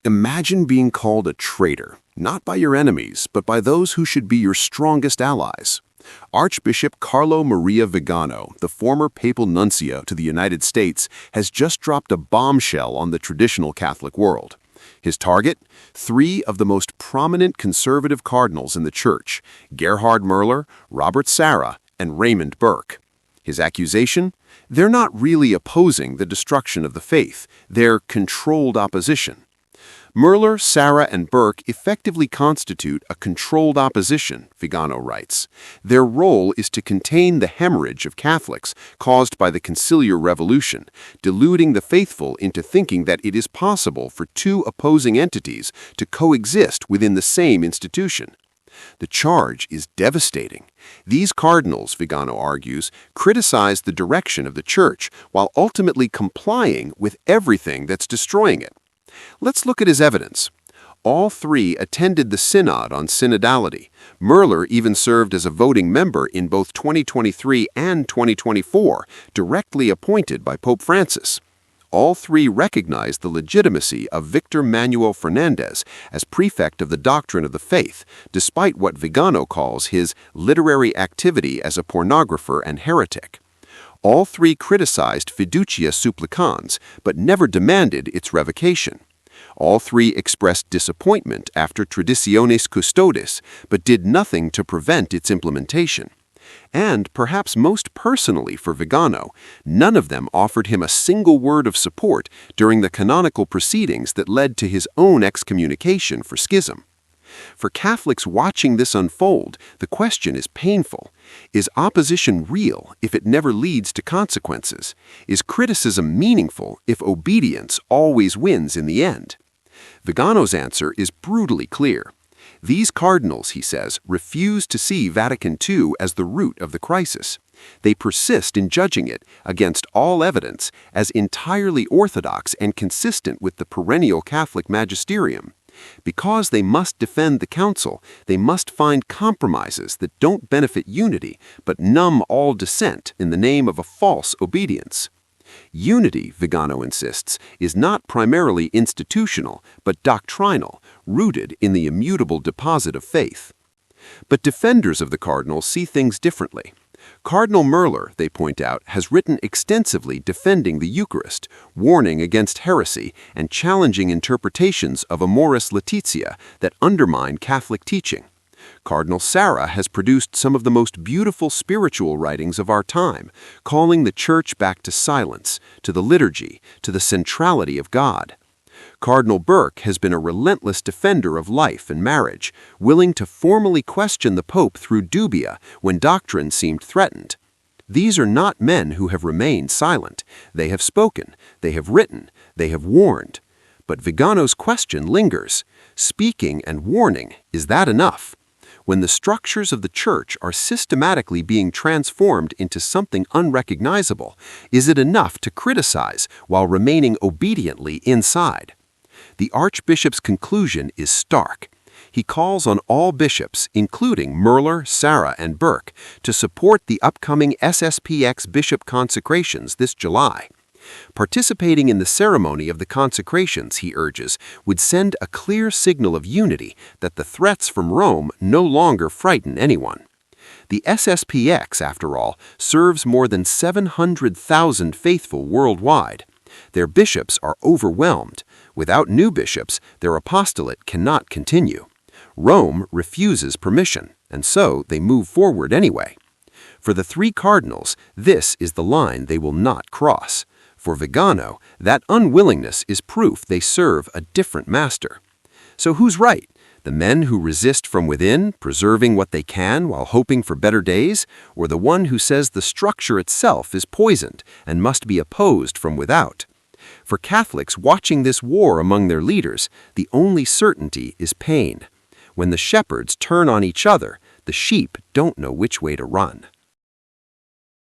Imagine being called a traitor, not by your enemies, but by those who should be your strongest allies. Archbishop Carlo Maria Viganò, the former papal nuncio to the United States, has just dropped a bombshell on the traditional Catholic world. His target? 3 of the most prominent conservative cardinals in the Church: Gerhard Müller, Robert Sarah, and Raymond Burke. His accusation? They're not really opposing the destruction of the faith. They're controlled opposition. Müller, Sarah, and Burke effectively constitute a controlled opposition, Vigano writes. Their role is to contain the hemorrhage of Catholics caused by the conciliar revolution, deluding the faithful into thinking that it is possible for 2 opposing entities to coexist within the same institution. The charge is devastating. These cardinals, Vigano argues, criticize the direction of the Church while ultimately complying with everything that's destroying it. Let's look at his evidence. All 3 attended the Synod on Synodality. Müller even served as a voting member in both 2023 and 2024, directly appointed by Pope Francis. All 3 recognized the legitimacy of Victor Manuel Fernandez as prefect of the doctrine of the faith, despite what Vigano calls his literary activity as a pornographer and heretic. All 3 criticized fiducia supplicans, but never demanded its revocation. All 3 expressed disappointment after traditiones custodes, but did nothing to prevent its implementation. And, perhaps most personally for Vigano, none of them offered him a single word of support during the canonical proceedings that led to his own excommunication for schism. For Catholics watching this unfold, the question is painful. Is opposition real if it never leads to consequences? Is criticism meaningful if obedience always wins in the end? Vigano's answer is brutally clear. These cardinals, he says, refuse to see Vatican II as the root of the crisis. They persist in judging it, against all evidence, as entirely orthodox and consistent with the perennial Catholic magisterium. Because they must defend the Council, they must find compromises that don't benefit unity, but numb all dissent in the name of a false obedience. Unity, Vigano insists, is not primarily institutional, but doctrinal, rooted in the immutable deposit of faith. But defenders of the cardinals see things differently. Cardinal Müller, they point out, has written extensively defending the Eucharist, warning against heresy, and challenging interpretations of Amoris Laetitia that undermine Catholic teaching. Cardinal Sarah has produced some of the most beautiful spiritual writings of our time, calling the Church back to silence, to the liturgy, to the centrality of God. Cardinal Burke has been a relentless defender of life and marriage, willing to formally question the Pope through dubia when doctrine seemed threatened. These are not men who have remained silent. They have spoken, they have written, they have warned. But Vigano's question lingers. Speaking and warning, is that enough? When the structures of the Church are systematically being transformed into something unrecognizable, is it enough to criticize while remaining obediently inside? The Archbishop's conclusion is stark. He calls on all bishops, including Müller, Sarah, and Burke, to support the upcoming SSPX bishop consecrations this July. Participating in the ceremony of the consecrations, he urges, would send a clear signal of unity that the threats from Rome no longer frighten anyone. The SSPX, after all, serves more than 700,000 faithful worldwide. Their bishops are overwhelmed. Without new bishops, their apostolate cannot continue. Rome refuses permission, and so they move forward anyway. For the 3 cardinals, this is the line they will not cross. For Vigano, that unwillingness is proof they serve a different master. So who's right? The men who resist from within, preserving what they can while hoping for better days, or the one who says the structure itself is poisoned and must be opposed from without? For Catholics watching this war among their leaders, the only certainty is pain. When the shepherds turn on each other, the sheep don't know which way to run.